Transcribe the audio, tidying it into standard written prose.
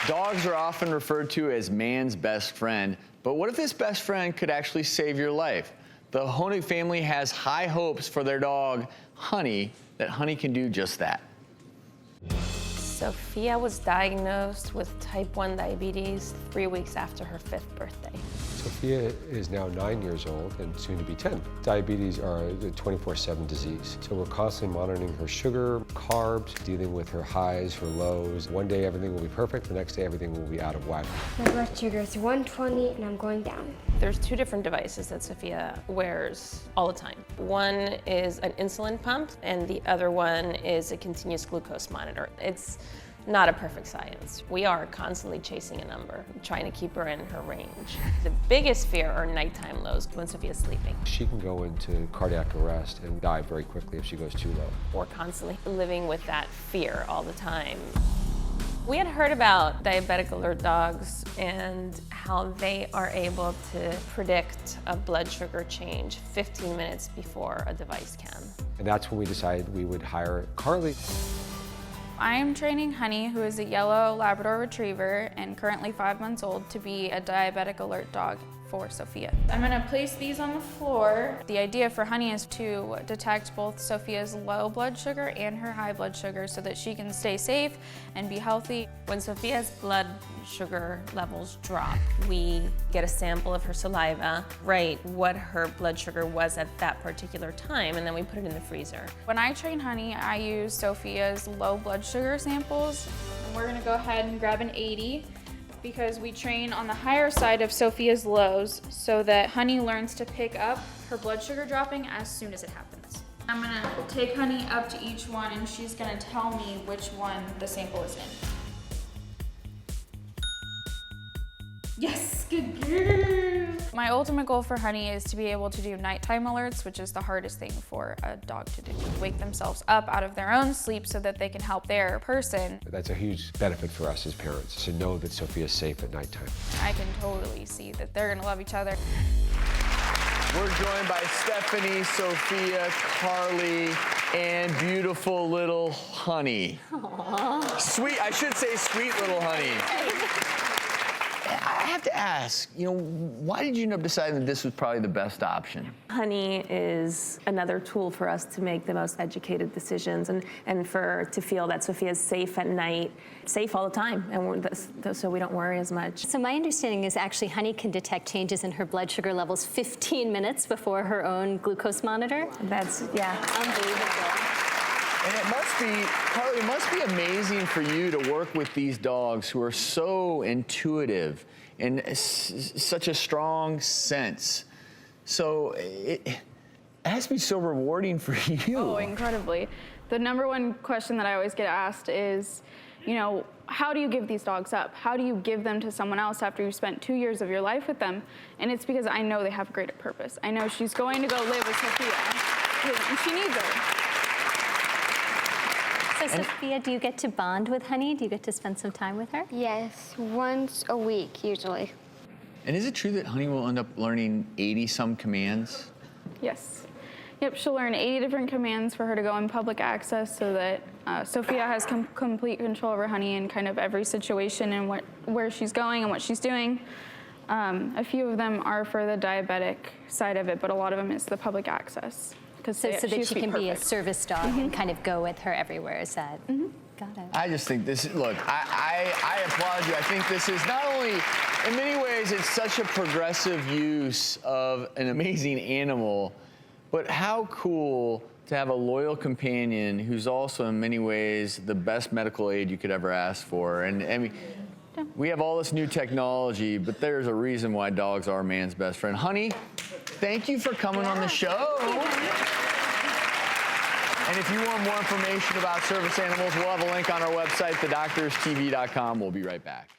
Dogs are often referred to as man's best friend, but what if this best friend could actually save your life? The Honig family has high hopes for their dog, Honey, that Honey can do just that. Sophia was diagnosed with type 1 diabetes 3 weeks after her 5th birthday. Sophia is now 9 years old and soon to be 10. Diabetes are a 24/7 disease. So we're constantly monitoring her sugar, carbs, dealing with her highs, her lows. One day everything will be perfect, the next day everything will be out of whack. My blood sugar is 120 and I'm going down. There's 2 different devices that Sophia wears all the time. One is an insulin pump and the other one is a continuous glucose monitor. It's not a perfect science. We are constantly chasing a number, trying to keep her in her range. The biggest fear are nighttime lows when Sophia's sleeping. She can go into cardiac arrest and die very quickly if she goes too low. We're constantly living with that fear all the time. We had heard about diabetic alert dogs and how they are able to predict a blood sugar change 15 minutes before a device can. And that's when we decided we would hire Carleigh. I am training Honey, who is a yellow Labrador Retriever and currently 5 months old, to be a diabetic alert dog for Sophia. I'm gonna place these on the floor. The idea for Honey is to detect both Sophia's low blood sugar and her high blood sugar so that she can stay safe and be healthy. When Sophia's blood sugar levels drop, we get a sample of her saliva, write what her blood sugar was at that particular time, and then we put it in the freezer. When I train Honey, I use Sophia's low blood sugar samples. And we're gonna go ahead and grab an 80 because we train on the higher side of Sophia's lows so that Honey learns to pick up her blood sugar dropping as soon as it happens. I'm gonna take Honey up to each one and she's gonna tell me which one the sample is in. Yes, good girl. My ultimate goal for Honey is to be able to do nighttime alerts, which is the hardest thing for a dog to do. Wake themselves up out of their own sleep so that they can help their person. That's a huge benefit for us as parents, to know that Sophia's safe at nighttime. I can totally see that they're gonna love each other. We're joined by Stephanie, Sophia, Carleigh, and beautiful little Honey. Aww. Sweet, I should say sweet little Honey. I have to ask, why did you end up deciding that this was probably the best option? Honey is another tool for us to make the most educated decisions and to feel that Sophia is safe at night, safe all the time, and so we don't worry as much. So my understanding is actually Honey can detect changes in her blood sugar levels 15 minutes before her own glucose monitor. Yeah. Unbelievable. And Carleigh, it must be amazing for you to work with these dogs who are so intuitive and such a strong sense. So it has to be so rewarding for you. Oh, incredibly. The #1 question that I always get asked is, how do you give these dogs up? How do you give them to someone else after you spent 2 years of your life with them? And it's because I know they have a greater purpose. I know she's going to go live with Sophia, and she needs her. So Sophia, do you get to bond with Honey? Do you get to spend some time with her? Yes, once a week usually. And is it true that Honey will end up learning 80-some commands? Yes. Yep, she'll learn 80 different commands for her to go in public access so that Sophia has complete control over Honey in kind of every situation and where she's going and what she's doing. A few of them are for the diabetic side of it, but a lot of them is the public access. So that she can be a service dog and kind of go with her everywhere, is that? Got it. I just think this, look, I applaud you. I think this is not only, in many ways, it's such a progressive use of an amazing animal, but how cool to have a loyal companion who's also in many ways the best medical aid you could ever ask for. And I mean, we have all this new technology, but there's a reason why dogs are man's best friend. Honey, thank you for coming on the show. And if you want more information about service animals, we'll have a link on our website, thedoctorstv.com. We'll be right back.